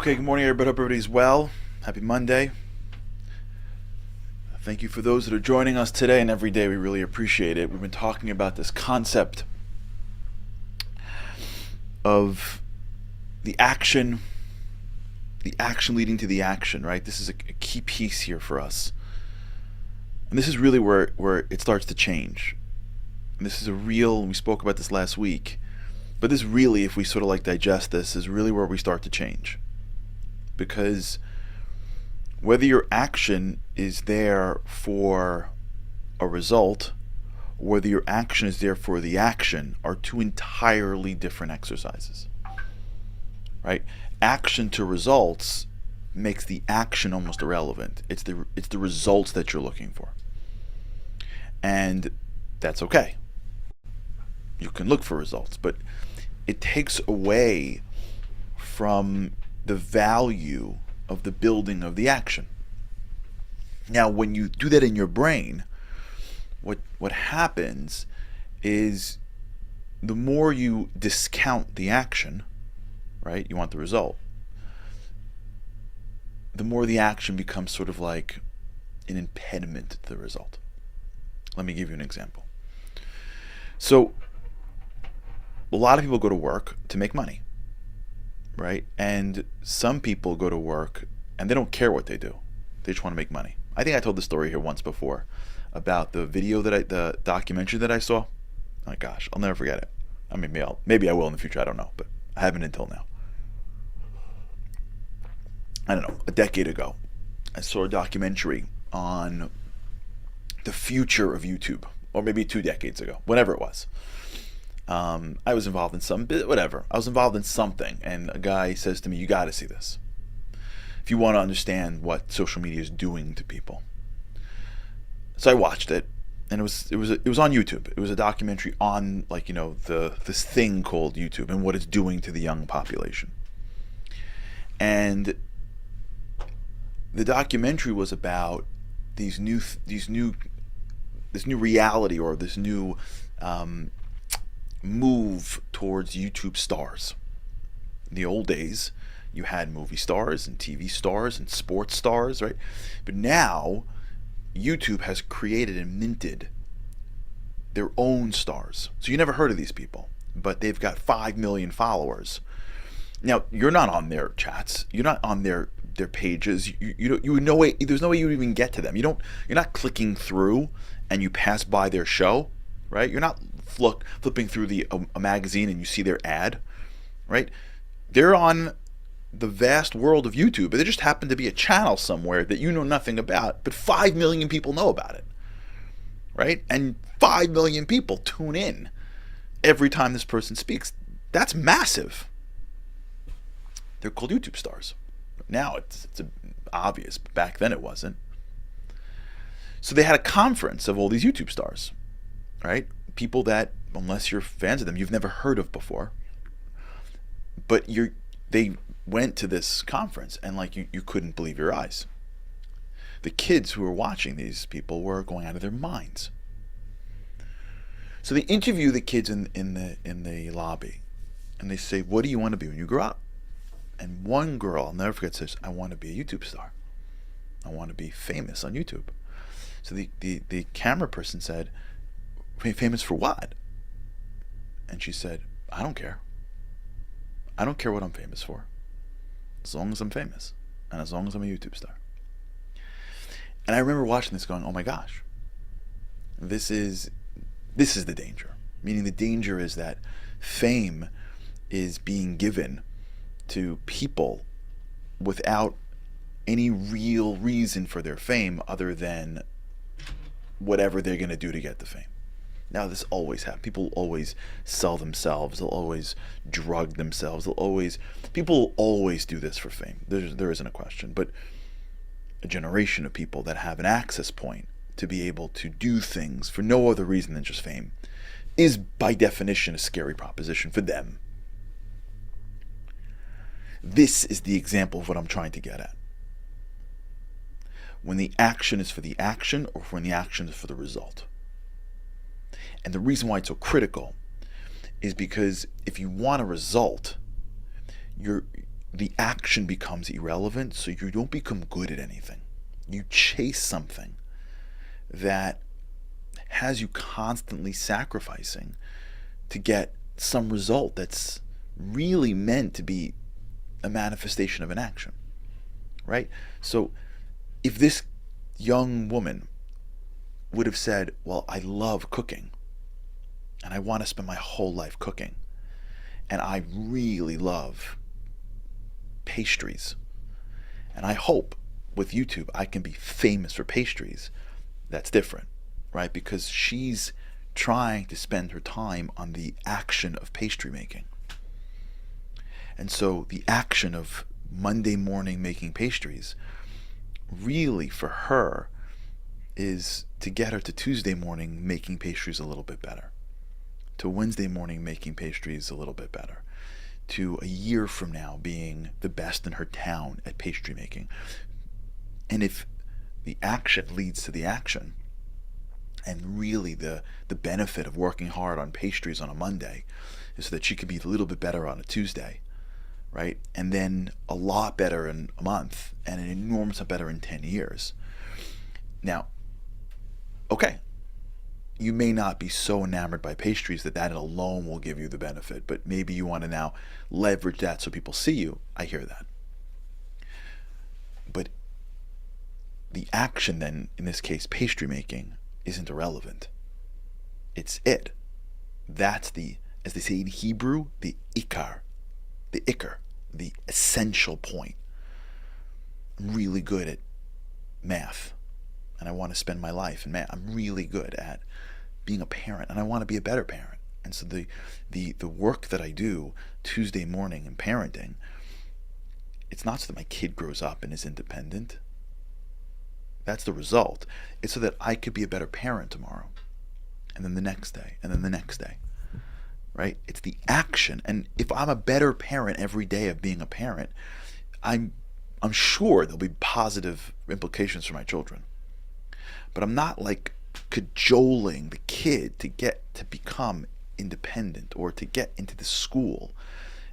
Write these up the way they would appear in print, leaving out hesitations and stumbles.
Okay, good morning, everybody. Hope everybody's well. Happy Monday. Thank you for those that are joining us today and every day. We really appreciate it. We've been talking about this concept of the action leading to the action, right? This is a key piece here for us. And this is really where it starts to change. And this is we spoke about this last week, but this really, if we sort of like digest this, is really where we start to change. Because whether your action is there for a result, or whether your action is there for the action, are two entirely different exercises. Right? Action to results makes the action almost irrelevant. It's the results that you're looking for. And that's okay. You can look for results, but it takes away from the value of the building of the action. Now, when you do that in your brain, what happens is the more you discount the action, right? You want the result. The more the action becomes sort of like an impediment to the result. Let me give you an example. So, a lot of people go to work to make money, right? And some people go to work and they don't care what they do. They just want to make money. I think I told the story here once before about the documentary that I saw. Oh my gosh, I'll never forget it. I mean, maybe I will in the future. I don't know, but I haven't until now. I don't know, a decade ago, I saw a documentary on the future of YouTube, or maybe 2 decades ago, whenever it was. I was involved in whatever. I was involved in something, and a guy says to me, "You got to see this if you want to understand what social media is doing to people." So I watched it, and it was on YouTube. It was a documentary on this thing called YouTube and what it's doing to the young population. And the documentary was about this new reality, or this new move towards YouTube stars. In the old days, you had movie stars and TV stars and sports stars, right? But now, YouTube has created and minted their own stars. So you never heard of these people, but they've got 5 million followers. Now, you're not on their chats. You're not on their pages. There's no way you even get to them. You're not clicking through and you pass by their show, right? You're not flipping through a magazine and you see their ad, right? They're on the vast world of YouTube, but there just happen to be a channel somewhere that you know nothing about, but 5 million people know about it, right? And 5 million people tune in every time this person speaks. That's massive. They're called YouTube stars. Now it's obvious, but back then it wasn't. So they had a conference of all these YouTube stars, right? People that, unless you're fans of them, you've never heard of before. But they went to this conference and you couldn't believe your eyes. The kids who were watching these people were going out of their minds. So they interview the kids in the lobby, and they say, "What do you want to be when you grow up?" And one girl, I'll never forget, says, "I want to be a YouTube star. I want to be famous on YouTube." So the camera person said, "Famous for what?" And she said, "I don't care. I don't care what I'm famous for, as long as I'm famous and as long as I'm a YouTube star." And I remember watching this going, oh my gosh, this is the danger. Meaning the danger is that fame is being given to people without any real reason for their fame other than whatever they're going to do to get the fame. Now, this always happens. People always sell themselves. They'll always drug themselves. People will always do this for fame. There isn't a question. But a generation of people that have an access point to be able to do things for no other reason than just fame is, by definition, a scary proposition for them. This is the example of what I'm trying to get at. When the action is for the action, or when the action is for the result. And the reason why it's so critical is because if you want a result, the action becomes irrelevant, so you don't become good at anything. You chase something that has you constantly sacrificing to get some result that's really meant to be a manifestation of an action, right? So if this young woman would have said, well, I love cooking and I want to spend my whole life cooking, and I really love pastries, and I hope with YouTube I can be famous for pastries, that's different, right? Because she's trying to spend her time on the action of pastry making. And so the action of Monday morning making pastries really for her is to get her to Tuesday morning making pastries a little bit better, to Wednesday morning making pastries a little bit better, to a year from now being the best in her town at pastry making. And if the action leads to the action, and really the benefit of working hard on pastries on a Monday is so that she could be a little bit better on a Tuesday, right? And then a lot better in a month, and an enormous amount better in 10 years. Now, okay, you may not be so enamored by pastries that alone will give you the benefit, but maybe you want to now leverage that so people see you. I hear that. But the action then, in this case, pastry making, isn't irrelevant. It's it. That's the, as they say in Hebrew, the ikar, the essential point. I'm really good at math, and I want to spend my life in math. I'm really good at being a parent, and I want to be a better parent. And so the work that I do Tuesday morning in parenting, it's not so that my kid grows up and is independent. That's the result. It's so that I could be a better parent tomorrow, and then the next day, and then the next day, right? It's the action. And if I'm a better parent every day of being a parent, I'm sure there'll be positive implications for my children. But I'm not like cajoling the kid to get to become independent or to get into the school.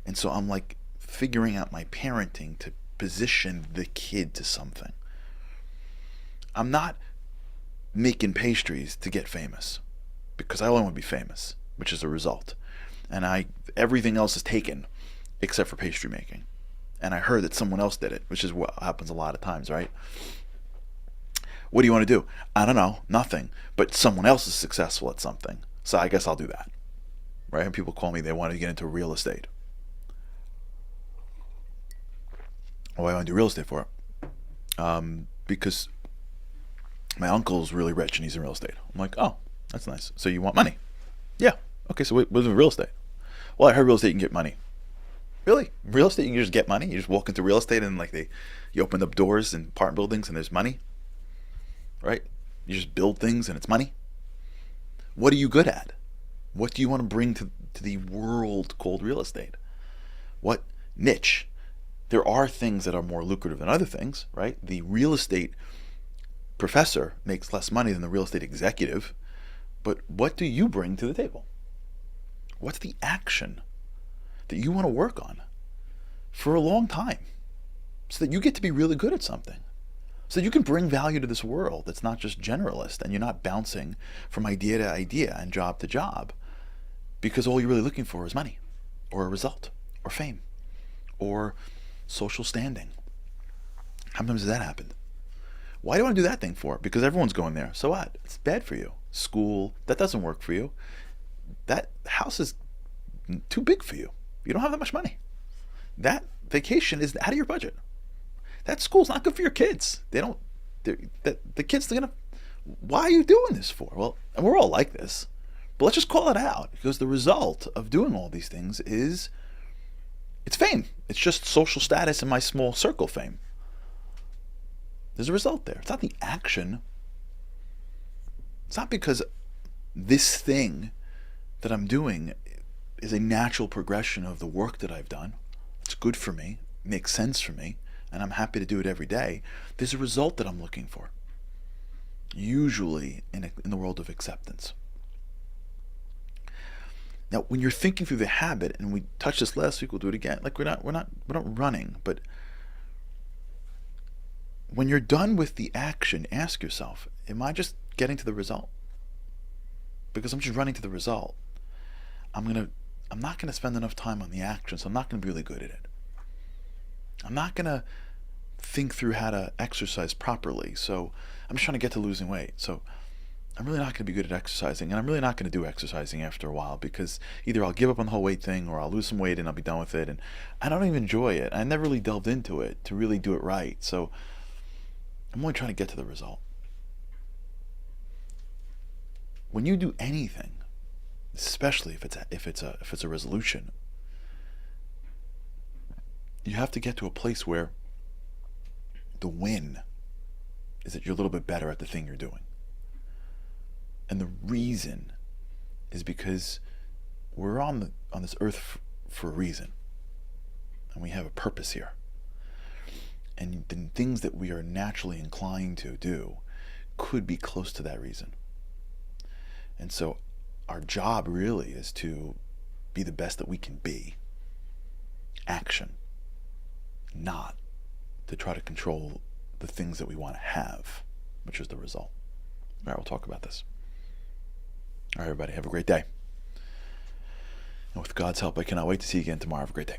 And so I'm like figuring out my parenting to position the kid to something. I'm not making pastries to get famous, because I only want to be famous, which is the result. And everything else is taken except for pastry making. And I heard that someone else did it, which is what happens a lot of times, right? What do you want to do? I don't know, nothing. But someone else is successful at something, so I guess I'll do that, right? And people call me, they want to get into real estate. Why do I want to do real estate for? Because my uncle's really rich and he's in real estate. I'm like, oh, that's nice. So you want money? Yeah. Okay, so what's in real estate? Well, I heard real estate you can get money. Really? Real estate you can just get money? You just walk into real estate and you open up doors in apartment buildings and there's money? Right? You just build things and it's money? What are you good at? What do you want to bring to the world called real estate? What niche? There are things that are more lucrative than other things, right? The real estate professor makes less money than the real estate executive, but what do you bring to the table? What's the action that you want to work on for a long time so that you get to be really good at something, so that you can bring value to this world that's not just generalist and you're not bouncing from idea to idea and job to job because all you're really looking for is money or a result or fame or social standing. How many times has that happened? Why do you want to do that thing for? Because everyone's going there. So what? It's bad for you. School, that doesn't work for you. That house is too big for you. You don't have that much money. That vacation is out of your budget. That school's not good for your kids. The kids are gonna, why are you doing this for? Well, and we're all like this, but let's just call it out, because the result of doing all these things is, it's fame. It's just social status in my small circle fame. There's a result there. It's not the action. It's not because this thing that I'm doing is a natural progression of the work that I've done. It's good for me, makes sense for me, and I'm happy to do it every day. There's a result that I'm looking for, usually in the world of acceptance. Now, when you're thinking through the habit, and we touched this last week, we'll do it again. Like we're not running, but when you're done with the action, ask yourself, am I just getting to the result? Because I'm just running to the result. I'm not gonna spend enough time on the action, so I'm not gonna be really good at it. I'm not gonna think through how to exercise properly, so I'm just trying to get to losing weight. So I'm really not going to be good at exercising, and I'm really not going to do exercising after a while, because either I'll give up on the whole weight thing, or I'll lose some weight and I'll be done with it, and I don't even enjoy it. I never really delved into it to really do it right, so I'm only trying to get to the result. When you do anything, especially if it's a resolution, you have to get to a place where the win is that you're a little bit better at the thing you're doing. And the reason is because we're on this earth for a reason, and we have a purpose here. And the things that we are naturally inclined to do could be close to that reason. And so our job really is to be the best that we can be. Action, not to try to control the things that we want to have, which is the result. All right, we'll talk about this. All right, everybody, have a great day. And with God's help, I cannot wait to see you again tomorrow. Have a great day.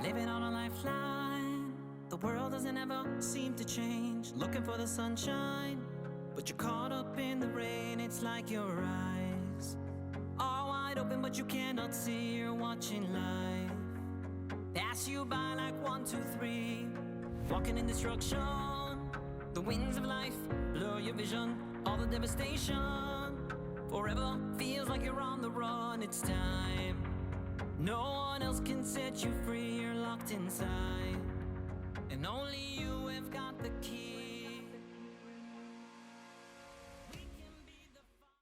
Living on a lifeline, the world doesn't ever seem to change. Looking for the sunshine, but you're caught up in the rain. It's like your eyes are wide open, but you cannot see. You're watching life pass you by like 1, 2, 3. Walking in destruction, the winds of life blur your vision. All the devastation, forever feels like you're on the run. It's time, no one else can set you free. You're locked inside, and only you have got the key.